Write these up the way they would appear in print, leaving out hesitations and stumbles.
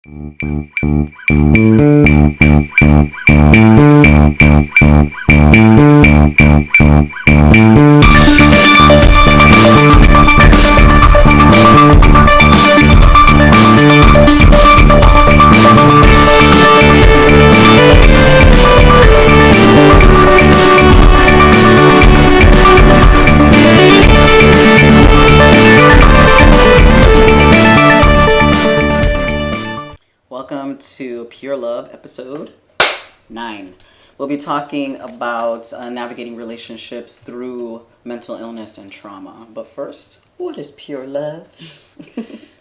Welcome to Pure Love, episode 9. We'll be talking about navigating relationships through mental illness and trauma. But first, what is pure love?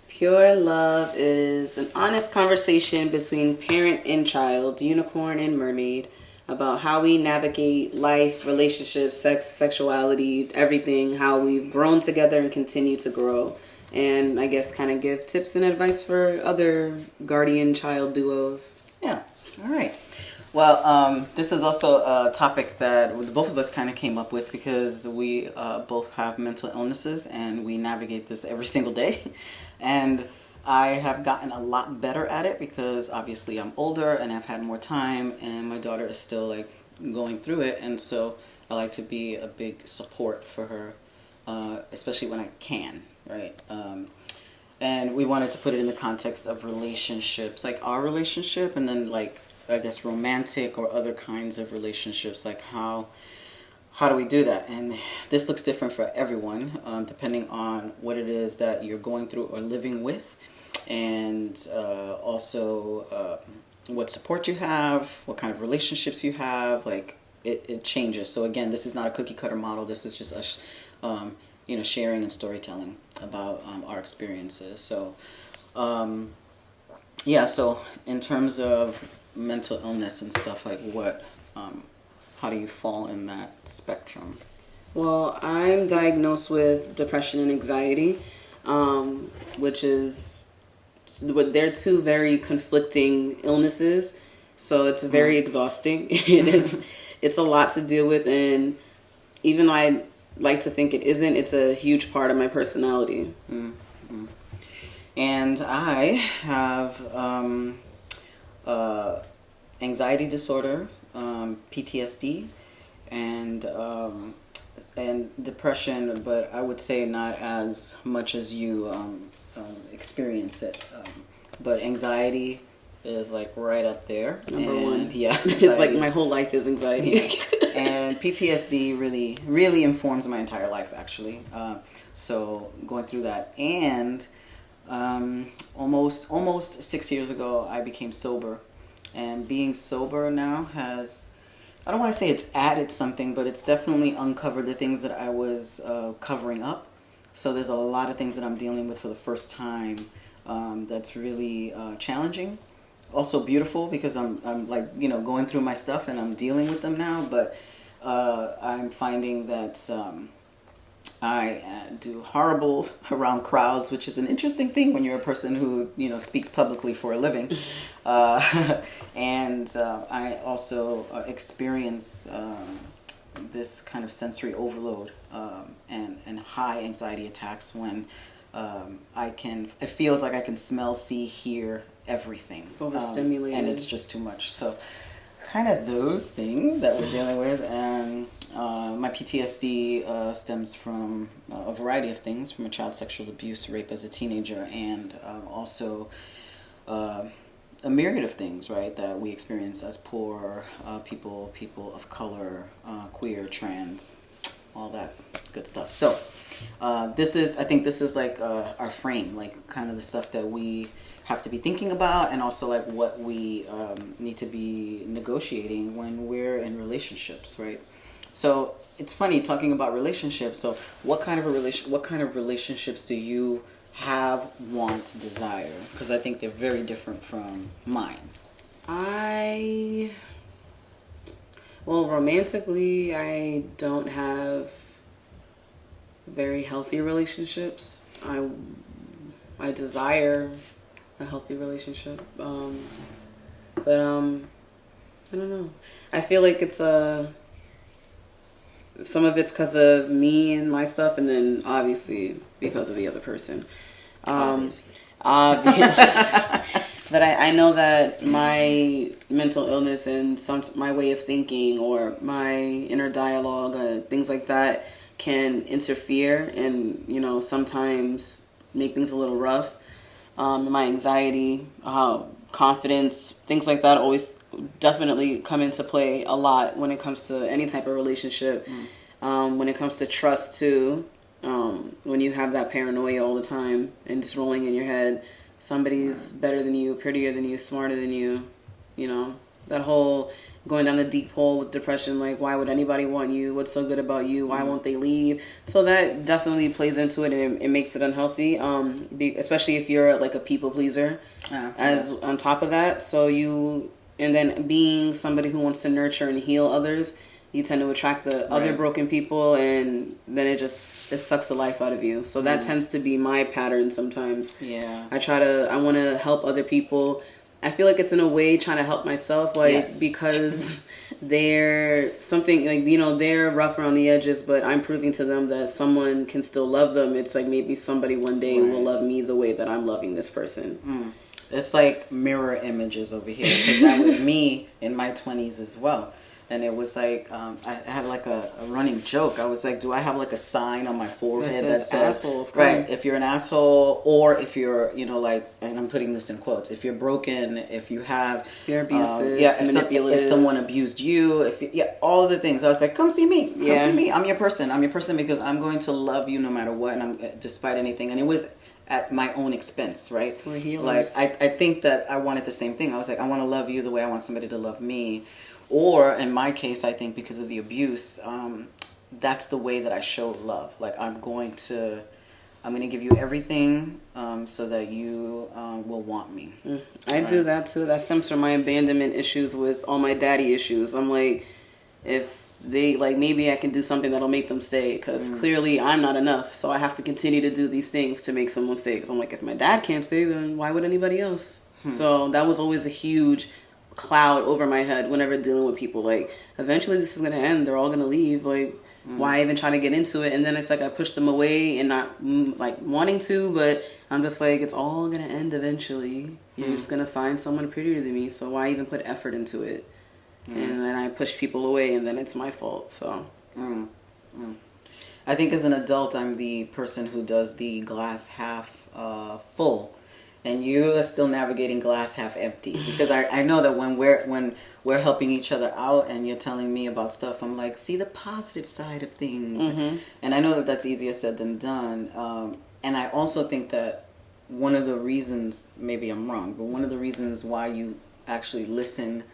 Pure love is an honest conversation between parent and child, unicorn and mermaid, about how we navigate life, relationships, sex, sexuality, everything, how we've grown together and continue to grow. And I guess kind of give tips and advice for other guardian-child duos. Yeah, all right. Well, this is also a topic that both of us kind of came up with because we both have mental illnesses and we navigate this every single day. And I have gotten a lot better at it because obviously I'm older and I've had more time and my daughter is still like going through it. And so I like to be a big support for her, especially when I can. Right. And we wanted to put it in the context of relationships, like our relationship, and then like, I guess, romantic or other kinds of relationships, like how do we do that? And this looks different for everyone, depending on what it is that you're going through or living with, and also what support you have, what kind of relationships you have, like it changes. So again, this is not a cookie cutter model. This is just us sharing and storytelling about our experiences. So, so in terms of mental illness and stuff, like how do you fall in that spectrum? Well, I'm diagnosed with depression and anxiety, which is, they're two very conflicting illnesses. So it's very exhausting. It's a lot to deal with. And even though I like to think it isn't, it's a huge part of my personality. Mm-hmm. And I have anxiety disorder, PTSD, and depression, but I would say not as much as you experience it. But anxiety is like right up there. Number one. Yeah. It's like my whole life is anxiety. And PTSD really informs my entire life, actually. So going through that, and almost 6 years ago, I became sober, and being sober now has, I don't want to say it's added something, but it's definitely uncovered the things that I was covering up. So there's a lot of things that I'm dealing with for the first time that's really challenging. Also beautiful because I'm like, going through my stuff and I'm dealing with them now, but I'm finding that I do horrible around crowds, which is an interesting thing when you're a person who, speaks publicly for a living. And I also experience this kind of sensory overload and high anxiety attacks when it feels like I can smell, see, hear everything. Overstimulated. And it's just too much. So kind of those things that we're dealing with. And my PTSD stems from a variety of things, from a child sexual abuse, rape as a teenager, and also a myriad of things, right, that we experience as poor people of color, queer, trans, all that good stuff. So I think this is like our frame, like kind of the stuff that we have to be thinking about, and also like what we need to be negotiating when we're in relationships, right? So it's funny talking about relationships. So what kind of relationships do you have, want, desire? Because I think they're very different from mine. Romantically, I don't have very healthy relationships. I desire a healthy relationship, but I don't know. I feel like it's some of it's because of me and my stuff, and then obviously because of the other person. Obvious. But I know that my mental illness and my way of thinking or my inner dialogue, things like that, can interfere and, sometimes make things a little rough. My anxiety, confidence, things like that always definitely come into play a lot when it comes to any type of relationship. When it comes to trust too, when you have that paranoia all the time and just rolling in your head, somebody's better than you, prettier than you, smarter than you, that whole going down the deep hole with depression, like, why would anybody want you? What's so good about you? Why won't they leave? So that definitely plays into it, and it makes it unhealthy, especially if you're like a people pleaser on top of that. And then being somebody who wants to nurture and heal others, you tend to attract the other broken people, and then it sucks the life out of you. So that tends to be my pattern sometimes. Yeah. I want to help other people. I feel like it's in a way trying to help myself, because they're something like, they're rough around the edges, but I'm proving to them that someone can still love them. It's like maybe somebody one day will love me the way that I'm loving this person. It's like mirror images over here, because that was me in my 20s as well. And it was like, I had like a running joke. I was like, do I have like a sign on my forehead that says, assholes, right, if you're an asshole, or if you're, and I'm putting this in quotes, if you're broken, if you have, you're abusive, manipulative, if someone abused you, all of the things. I was like, come see me, come see me. I'm your person because I'm going to love you no matter what, and despite anything. And it was at my own expense, right? We're healers. Like, I think that I wanted the same thing. I was like, I want to love you the way I want somebody to love me. Or in my case, I think because of the abuse, that's the way that I show love. Like, I'm going to give you everything so that you will want me. I do that too. That stems from my abandonment issues with all my daddy issues. I'm like, if they, like, maybe I can do something that'll make them stay, because clearly I'm not enough. So I have to continue to do these things to make someone stay. Because I'm like, if my dad can't stay, then why would anybody else? So that was always a huge cloud over my head whenever dealing with people. Like, eventually this is going to end. They're all going to leave. Like, why even try to get into it? And then it's like I push them away and not like wanting to, but I'm just like, it's all going to end eventually. You're just going to find someone prettier than me. So why even put effort into it? And then I push people away, and then it's my fault. So I think as an adult, I'm the person who does the glass half full. And you are still navigating glass half empty, because I know that when we're helping each other out and you're telling me about stuff, I'm like, see the positive side of things. And I know that that's easier said than done. And I also think that one of the reasons, maybe I'm wrong, but one of the reasons why you actually listen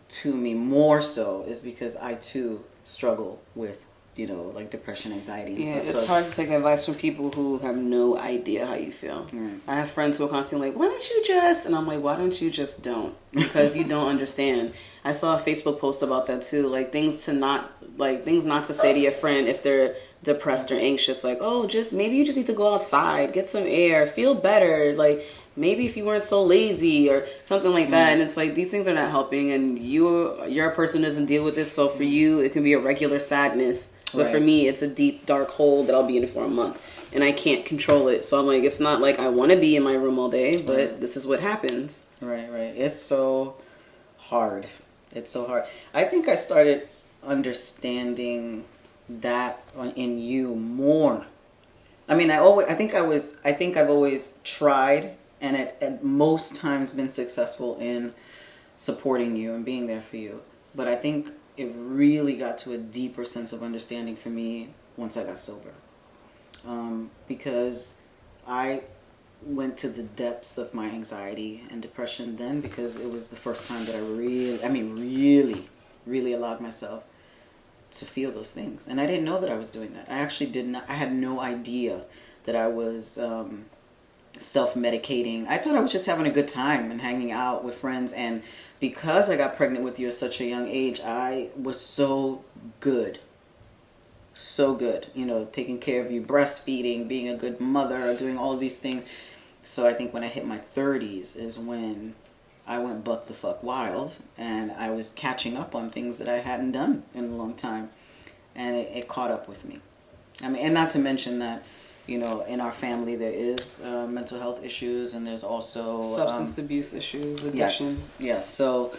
to me more so is because I too struggle with, like depression, anxiety, and stuff. It's hard to take advice from people who have no idea how you feel. I have friends who are constantly like, why don't you just... And I'm like, why don't you just don't? Because you don't understand. I saw a Facebook post about that too. Like, things not to say to your friend if they're depressed or anxious. Like, maybe you just need to go outside, get some air, feel better. Like, maybe if you weren't so lazy or something like that. And it's like, these things are not helping, and you're a person who doesn't deal with this. So for you, it can be a regular sadness. But for me, it's a deep, dark hole that I'll be in for a month. And I can't control it. So I'm like, it's not like I want to be in my room all day, but this is what happens. Right. It's so hard. It's so hard. I think I started understanding that in you more. I mean, I think I've always tried, and at most times been successful in supporting you and being there for you. But I think it really got to a deeper sense of understanding for me once I got sober. Because I went to the depths of my anxiety and depression then, because it was the first time that I really allowed myself to feel those things. And I didn't know that I was doing that. I had no idea that I was self-medicating. I thought I was just having a good time and hanging out with friends. And because I got pregnant with you at such a young age, I was so good. So good. Taking care of you, breastfeeding, being a good mother, doing all of these things. So I think when I hit my 30s is when I went buck the fuck wild, and I was catching up on things that I hadn't done in a long time. And it caught up with me. I mean, and not to mention that, in our family there is mental health issues, and there's also substance abuse issues, addiction. Yes. So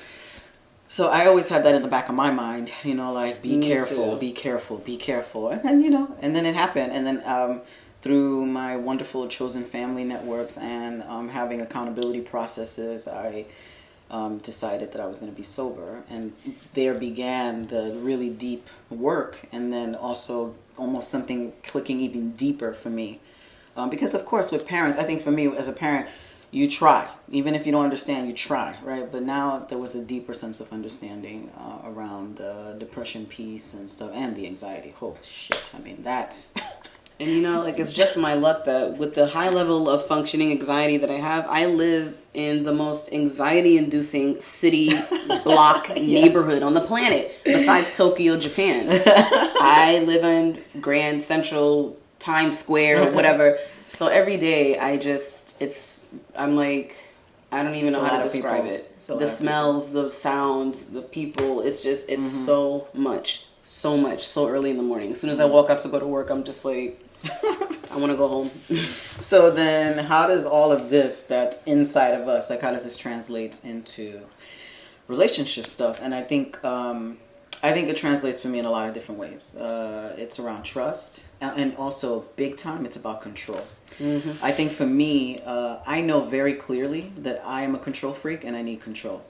I always had that in the back of my mind, like be careful, be careful, be careful. And then, and then it happened. And then through my wonderful chosen family networks and having accountability processes, I decided that I was going to be sober. And there began the really deep work, and then also almost something clicking even deeper for me. Because, of course, with parents, I think for me as a parent, you try. Even if you don't understand, you try, right? But now there was a deeper sense of understanding around the depression piece and stuff, and the anxiety. Oh, shit. I mean, that's... And it's just my luck that with the high level of functioning anxiety that I have, I live in the most anxiety-inducing city block neighborhood on the planet, besides Tokyo, Japan. I live in Grand Central, Times Square, whatever. So every day I'm like, I don't even know how to describe it. The smells, the sounds, the people, it's so much, so early in the morning. As soon as I walk up to go to work, I'm just like, I want to go home. So then how does all of this that's inside of us, like how does this translate into relationship stuff? And I think it translates for me in a lot of different ways. It's around trust, and also big time, it's about control. Mm-hmm. I think for me, I know very clearly that I am a control freak and I need control.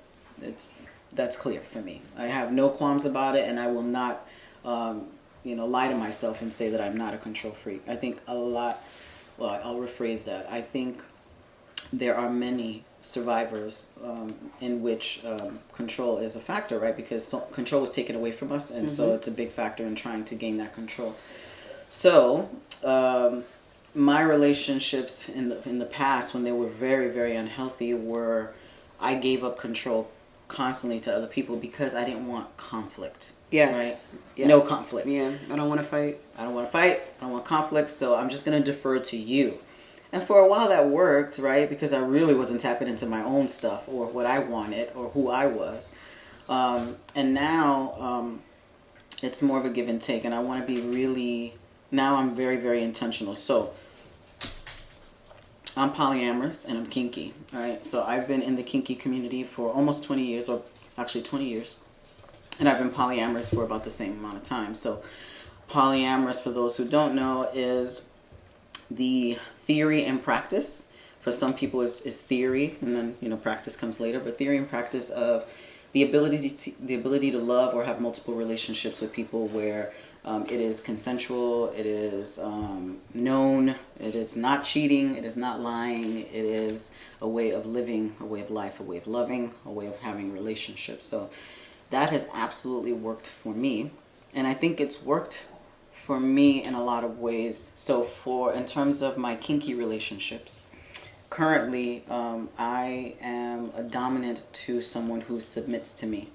That's clear for me. I have no qualms about it, and I will not lie to myself and say that I'm not a control freak. I think I'll rephrase that. I think there are many survivors in which control is a factor, right? Because control was taken away from us, and so it's a big factor in trying to gain that control. So my relationships in the past, when they were very, very unhealthy, were I gave up control constantly to other people because I didn't want conflict. Yes. Right? Yes. No conflict. Yeah. I don't want to fight. I don't want conflict, so I'm just going to defer to you. And for a while that worked, right? Because I really wasn't tapping into my own stuff or what I wanted or who I was. And now it's more of a give and take. And I want to be really... Now I'm very, very intentional. So I'm polyamorous and I'm kinky, right? So I've been in the kinky community for almost 20 years, or actually 20 years. And I've been polyamorous for about the same amount of time. So polyamorous, for those who don't know, is the theory and practice. For some people is theory, and then practice comes later. But theory and practice of the ability to love or have multiple relationships with people where it is consensual, it is known, it is not cheating, it is not lying, it is a way of living, a way of life, a way of loving, a way of having relationships. So that has absolutely worked for me, and I think it's worked for me in a lot of ways. So in terms of my kinky relationships, currently I am a dominant to someone who submits to me,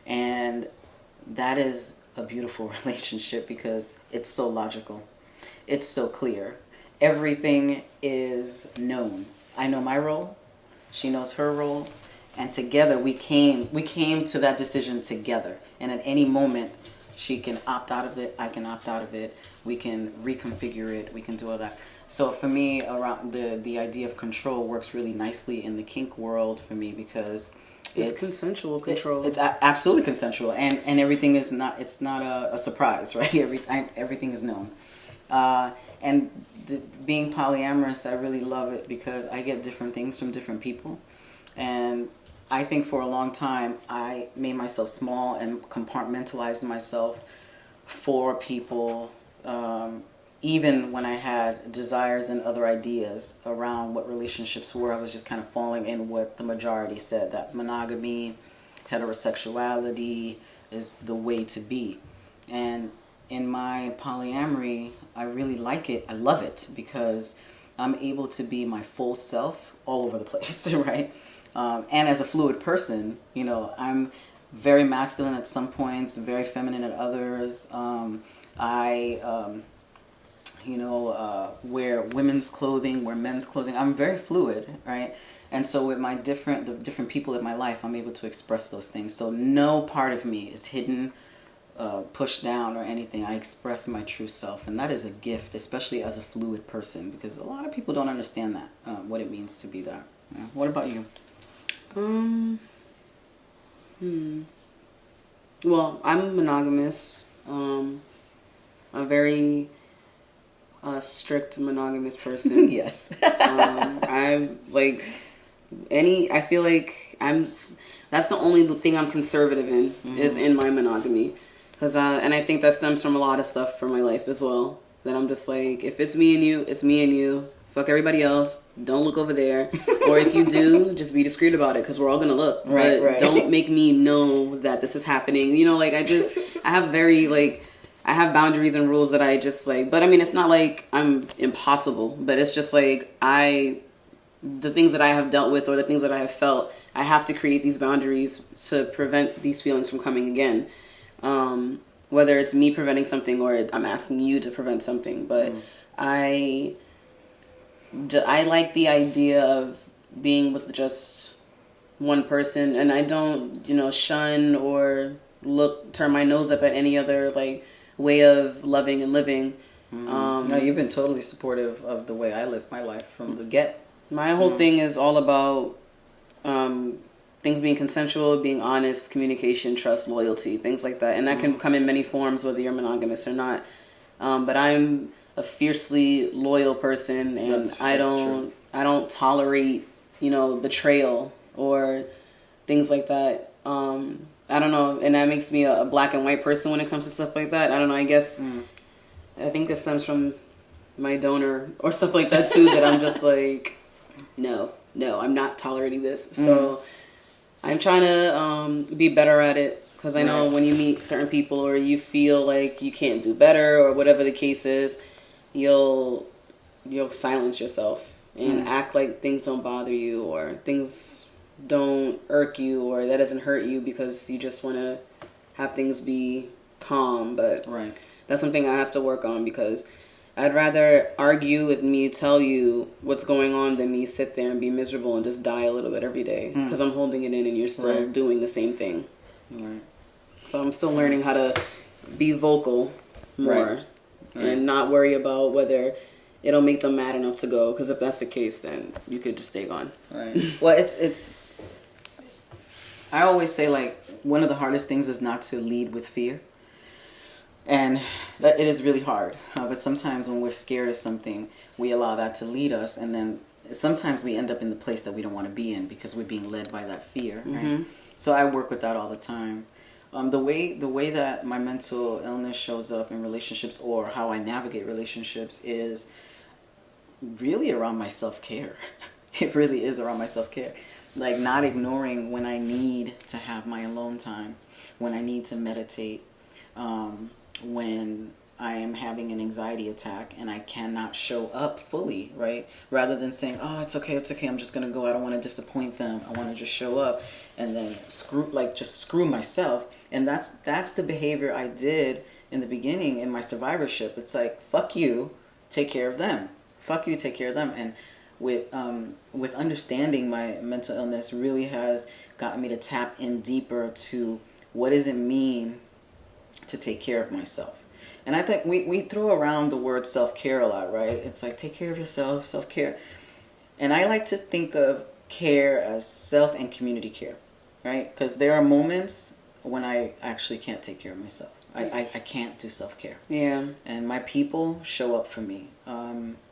and that is a beautiful relationship because it's so logical, it's so clear, everything is known. I know my role, she knows her role, and together we came to that decision together. And at any moment, she can opt out of it, I can opt out of it, we can reconfigure it, we can do all that. So for me, around the idea of control works really nicely in the kink world for me because it's consensual control. It's absolutely consensual, and everything is not. It's not a surprise, right? Everything is known. And being polyamorous, I really love it because I get different things from different people, and I think for a long time I made myself small and compartmentalized myself for people. Even when I had desires and other ideas around what relationships were, I was just kind of falling in what the majority said, that monogamy, heterosexuality is the way to be. And in my polyamory, I really like it. I love it because I'm able to be my full self all over the place, right? And as a fluid person, I'm very masculine at some points, very feminine at others. Wear women's clothing, wear men's clothing. I'm very fluid, right? And so with the different people in my life, I'm able to express those things. So no part of me is hidden pushed down or anything. I express my true self, and that is a gift, especially as a fluid person, because a lot of people don't understand that, what it means to be that. Yeah. What about you? Well, I'm monogamous. A very strict monogamous person. Yes. I'm like I feel like that's the only thing I'm conservative in, is in my monogamy. And I think that stems from a lot of stuff from my life as well. That I'm just like, if it's me and you, it's me and you. Fuck everybody else. Don't look over there. Or if you do, just be discreet about it, because we're all going to look. Right, but right. Don't make me know that this is happening. You know, like, I have boundaries and rules that I just like, but I mean, it's not like I'm impossible, but it's just like the things that I have dealt with or the things that I have felt, I have to create these boundaries to prevent these feelings from coming again. Whether it's me preventing something or I'm asking you to prevent something, but I like the idea of being with just one person, and I don't, shun or turn my nose up at any other like way of loving and living. No, you've been totally supportive of the way I live my life from the get. My whole thing is all about things being consensual, being honest, communication, trust, loyalty, things like that. And that can come in many forms, whether you're monogamous or not. But I'm a fiercely loyal person, and I don't tolerate, betrayal or things like that. I don't know, and that makes me a black and white person when it comes to stuff like that. I don't know, I guess I think that stems from my donor or stuff like that too, that I'm just like, no, I'm not tolerating this. So I'm trying to be better at it, because I know when you meet certain people or you feel like you can't do better or whatever the case is, you'll silence yourself and act like things don't bother you or things don't irk you or that doesn't hurt you, because you just want to have things be calm. But that's something I have to work on, because I'd rather argue with me tell you what's going on than me sit there and be miserable and just die a little bit every day, because I'm holding it in and you're still doing the same thing. So I'm still learning how to be vocal more and not worry about whether it'll make them mad enough to go, because if that's the case, then you could just stay gone. Well, it's I always say, like, one of the hardest things is not to lead with fear. And that it is really hard. But sometimes when we're scared of something, we allow that to lead us. And then sometimes we end up in the place that we don't want to be in, because we're being led by that fear. Right? So I work with that all the time. The way that my mental illness shows up in relationships, or how I navigate relationships, is really around my self-care. It really is around my self-care. Like, not ignoring when I need to have my alone time, when I need to meditate, when I am having an anxiety attack and I cannot show up fully, right? Rather than saying, oh, it's okay, I'm just going to go. I don't want to disappoint them. I want to just show up, and then screw myself. And that's the behavior I did in the beginning in my survivorship. It's like, fuck you, take care of them. Fuck you, take care of them. And with understanding my mental illness really has gotten me to tap in deeper to what does it mean to take care of myself. And I think we throw around the word self-care a lot, right? It's like, take care of yourself, self-care. And I like to think of care as self and community care, right? Because there are moments when I actually can't take care of myself. I can't do self-care. Yeah. And my people show up for me.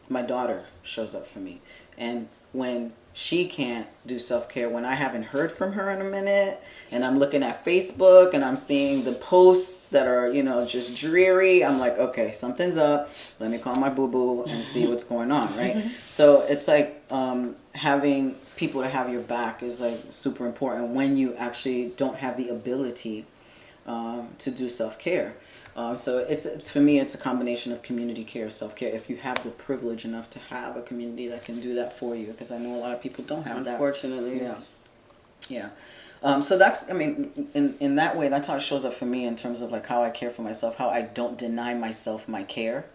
My daughter shows up for me. And when she can't do self-care, when I haven't heard from her in a minute, and I'm looking at Facebook and I'm seeing the posts that are, just dreary, I'm like, okay, something's up. Let me call my boo-boo and see what's going on, right? So it's like having people to have your back is like super important when you actually don't have the ability to do self-care. So for me, it's a combination of community care, self-care. If you have the privilege enough to have a community that can do that for you, because I know a lot of people don't have that. Unfortunately. Yeah. So that's, in that way, that's how it shows up for me in terms of like how I care for myself, how I don't deny myself my care,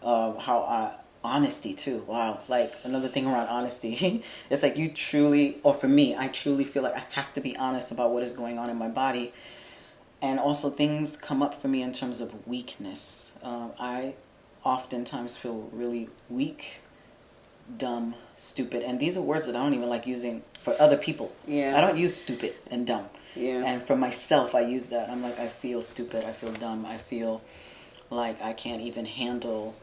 honesty too. Wow. Like, another thing around honesty, it's like you truly, or for me, I truly feel like I have to be honest about what is going on in my body. And also things come up for me in terms of weakness. I oftentimes feel really weak, dumb, stupid. And these are words that I don't even like using for other people. Yeah. I don't use stupid and dumb. Yeah. And for myself, I use that. I'm like, I feel stupid. I feel dumb. I feel like I can't even handle,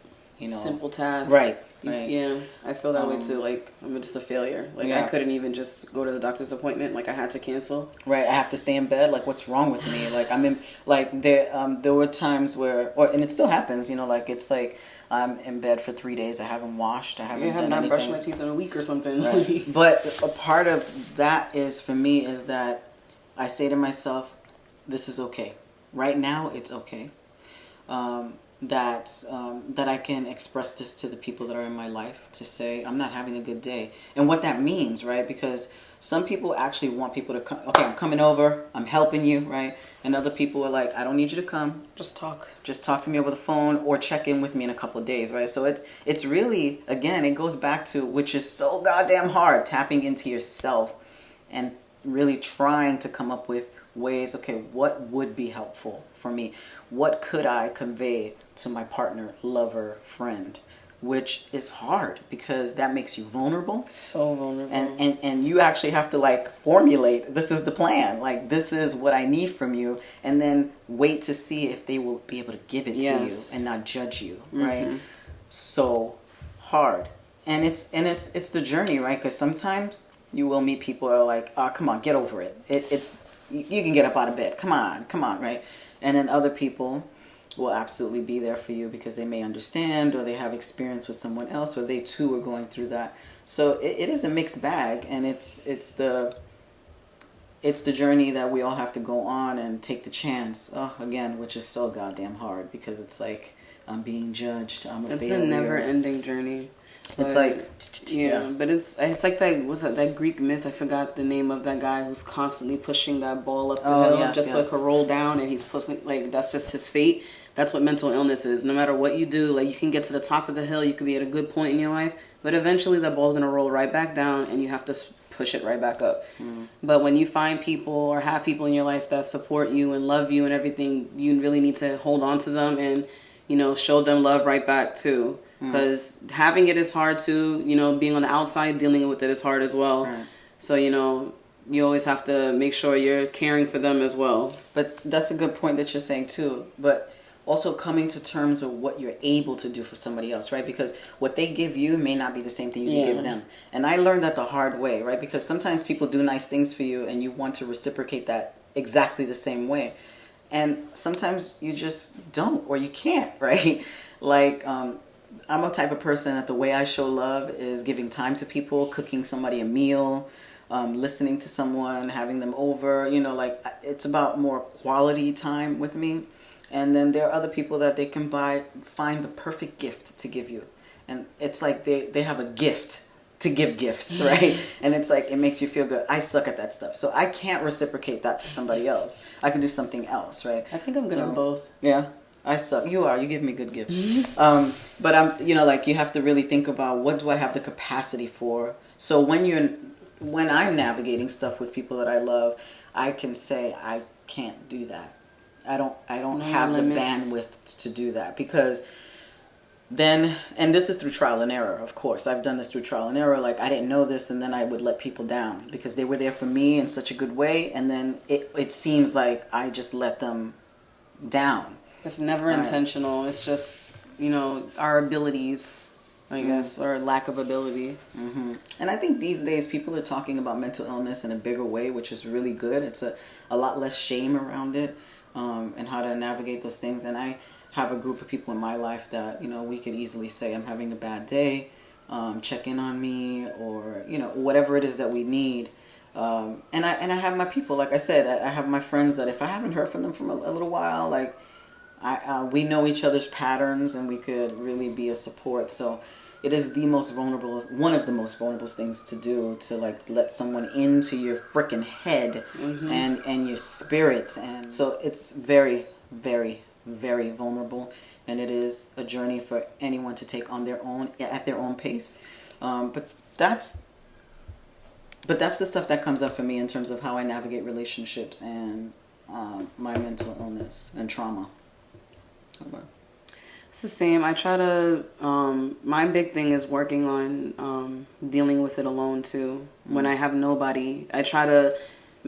simple tasks. Right. Yeah, I feel that way too. Like, I'm just a failure. Like, Yeah. I couldn't even just go to the doctor's appointment. Like, I had to cancel. Right, I have to stay in bed. Like, what's wrong with me? Like, I'm in. Like, there were times where, and it still happens. Like, it's like I'm in bed for 3 days. I haven't washed. I haven't I have done not anything. brushed my teeth in a week or something. Right. But a part of that is for me is that I say to myself, "This is okay. Right now, it's okay." That I can express this to the people that are in my life, to say I'm not having a good day, and what that means, right? Because some people actually want people to come. Okay, I'm coming over. I'm helping you, right? And other people are like, I don't need you to come. Just talk. Just talk to me over the phone or check in with me in a couple of days, right? So it's really, again, it goes back to, which is so goddamn hard, tapping into yourself and really trying to come up with ways. Okay, what would be helpful for me? What could I convey to my partner, lover, friend? Which is hard because that makes you vulnerable. So vulnerable. And you actually have to like formulate, this is the plan. Like, this is what I need from you. And then wait to see if they will be able to give it to you and not judge you, right? So hard. And it's the journey, right? Because sometimes you will meet people who are like, oh, come on, get over it. You can get up out of bed. Come on, right? And then other people will absolutely be there for you because they may understand, or they have experience with someone else, or they too are going through that. So it is a mixed bag, and it's the journey that we all have to go on and take the chance. Again, which is so goddamn hard because it's like I'm being judged. I'm a failure. It's a never-ending journey. It's like but it's like that Greek myth. I forgot the name of that guy who's constantly pushing that ball up the hill so it could roll down, and he's pushing, like, that's just his fate. That's what mental illness is. No matter what you do, like, you can get to the top of the hill, you could be at a good point in your life, but eventually that ball's gonna roll right back down, and you have to push it right back up. But when you find people or have people in your life that support you and love you and everything, you really need to hold on to them and show them love right back too. Because having it is hard too. Being on the outside, dealing with it is hard as well. Right. So, you always have to make sure you're caring for them as well. But that's a good point that you're saying too. But also coming to terms with what you're able to do for somebody else, right? Because what they give you may not be the same thing you can give them. And I learned that the hard way, right? Because sometimes people do nice things for you and you want to reciprocate that exactly the same way. And sometimes you just don't, or you can't, right? Like, I'm a type of person that the way I show love is giving time to people, cooking somebody a meal, listening to someone, having them over, like, it's about more quality time with me. And then there are other people that they can find the perfect gift to give you. And it's like they have a gift to give gifts, right? And it's like, it makes you feel good. I suck at that stuff. So I can't reciprocate that to somebody else. I can do something else, right? I think I'm good at both. Yeah. I suck. You are. You give me good gifts. But I'm, like, you have to really think about, what do I have the capacity for? So when I'm navigating stuff with people that I love, I can say, I can't do that. I don't have the bandwidth to do that, because then, and this is through trial and error, of course. I've done this through trial and error. Like, I didn't know this, and then I would let people down because they were there for me in such a good way, and then it seems like I just let them down. It's never intentional. It's just, our abilities, I guess, or lack of ability. And I think these days people are talking about mental illness in a bigger way, which is really good. It's a lot less shame around it, and how to navigate those things. And I have a group of people in my life that, we could easily say, I'm having a bad day, check in on me, or, whatever it is that we need. And I have my people, like I said, I have my friends that if I haven't heard from them for a little while, like, we know each other's patterns, and we could really be a support. So it is one of the most vulnerable things to do, to like let someone into your freaking head and your spirit. And so it's very, very, very vulnerable, and it is a journey for anyone to take on at their own pace. But that's the stuff that comes up for me in terms of how I navigate relationships and my mental illness and trauma. It's the same. I try to, my big thing is working on dealing with it alone too. When I have nobody, I try to,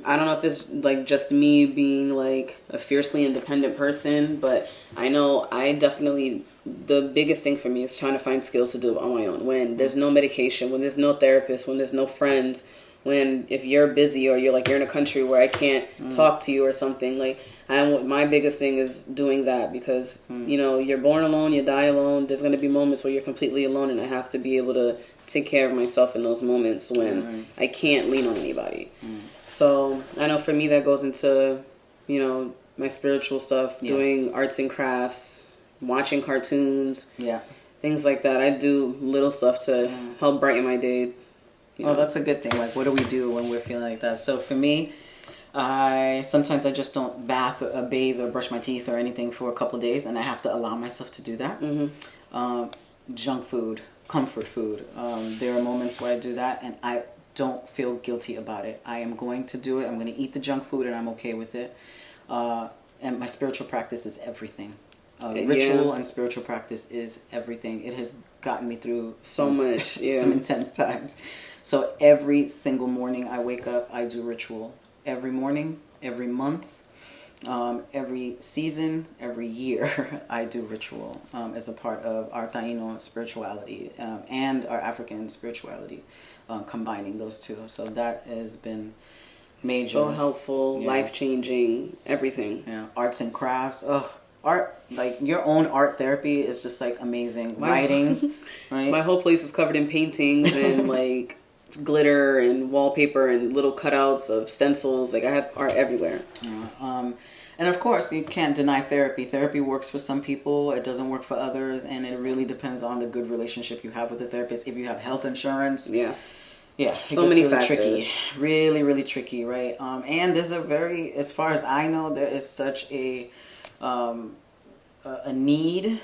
I don't know if it's like just me being like a fiercely independent person, but I know I definitely, the biggest thing for me is trying to find skills to do it on my own. When there's no medication, when there's no therapist, when there's no friends, when if you're busy or you're in a country where I can't talk to you or something, like my biggest thing is doing that because, you're born alone, you die alone. There's going to be moments where you're completely alone, and I have to be able to take care of myself in those moments when I can't lean on anybody. So I know for me that goes into, my spiritual stuff, doing arts and crafts, watching cartoons, things like that. I do little stuff to help brighten my day. Oh, that's a good thing. Like, what do we do when we're feeling like that? So for me, sometimes I just don't bathe or brush my teeth or anything for a couple of days, and I have to allow myself to do that. Junk food, comfort food. There are moments where I do that, and I don't feel guilty about it. I am going to do it. I'm going to eat the junk food, and I'm okay with it. And my spiritual practice is everything. Ritual and spiritual practice is everything. It has gotten me through so much, some intense times. So every single morning I wake up, I do ritual. Every morning, every month, every season, every year, I do ritual as a part of our Taino spirituality and our African spirituality, combining those two. So that has been major. So helpful, life-changing, everything. Yeah, arts and crafts. Art, like your own art therapy is just like amazing. Writing, right? My whole place is covered in paintings and like glitter and wallpaper and little cutouts of stencils. Like I have art everywhere. And of course, you can't deny therapy. Therapy works for some people. It doesn't work for others. And it really depends on the good relationship you have with the therapist. If you have health insurance. Yeah, it so many really factors. Tricky. Really, really tricky, right? And there's as far as I know, there is such a need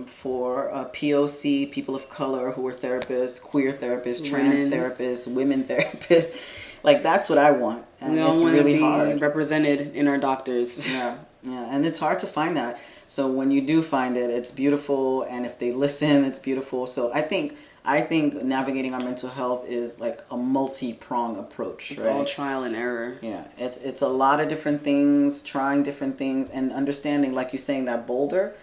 for POC, people of color who are therapists, queer therapists, trans therapists, women therapists. Like, that's what I want. And we all it's want really to be hard. represented in our doctors. Yeah. And it's hard to find that. So when you do find it, it's beautiful. And if they listen, it's beautiful. So I think navigating our mental health is like a multi-prong approach. It's all trial and error. Yeah, it's a lot of different things, trying different things, and understanding, like you're saying, that boulder.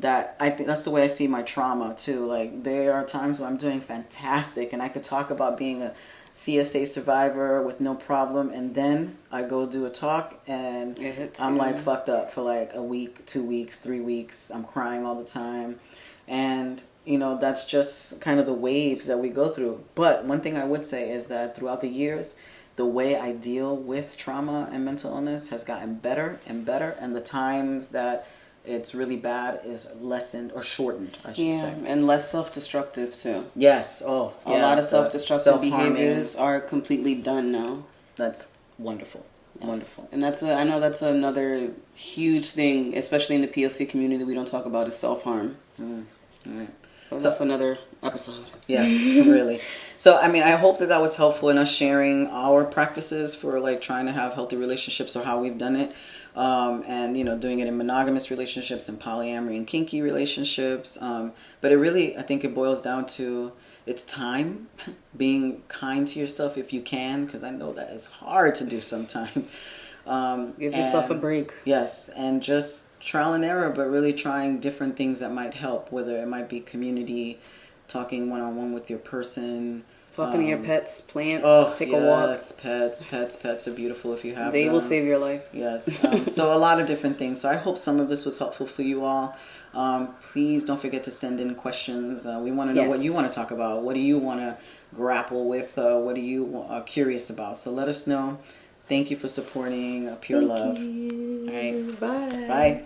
That I think that's the way I see my trauma too. Like there are times when I'm doing fantastic, and I could talk about being a CSA survivor with no problem, and then I go do a talk, and I'm like fucked up for like a week, 2 weeks, 3 weeks. I'm crying all the time, and that's just kind of the waves that we go through. But one thing I would say is that throughout the years, the way I deal with trauma and mental illness has gotten better and better, and the times that it's really bad is lessened or shortened, I should say. And less self-destructive too. Yes. A lot of self-destructive behaviors are completely done now. That's wonderful. Yes. Wonderful. And I know that's another huge thing, especially in the POC community, that we don't talk about, is self-harm. Right. So that's another episode. Yes, really. So, I mean, I hope that was helpful in us sharing our practices for like trying to have healthy relationships, or how we've done it. And, doing it in monogamous relationships and polyamory and kinky relationships. But it really, I think it boils down to it's time, being kind to yourself if you can, because I know that is hard to do sometimes. Give yourself a break. Yes, and just trial and error, but really trying different things that might help, whether it might be community, talking one-on-one with your person, talking to your pets, plants, take a walk. Yes, pets are beautiful if you have them. They will save your life. Yes, so a lot of different things. So I hope some of this was helpful for you all. Please don't forget to send in questions. We want to know what you want to talk about. What do you want to grapple with? What are you curious about? So let us know. Thank you for supporting Pure Love. You. All right. Bye. Bye.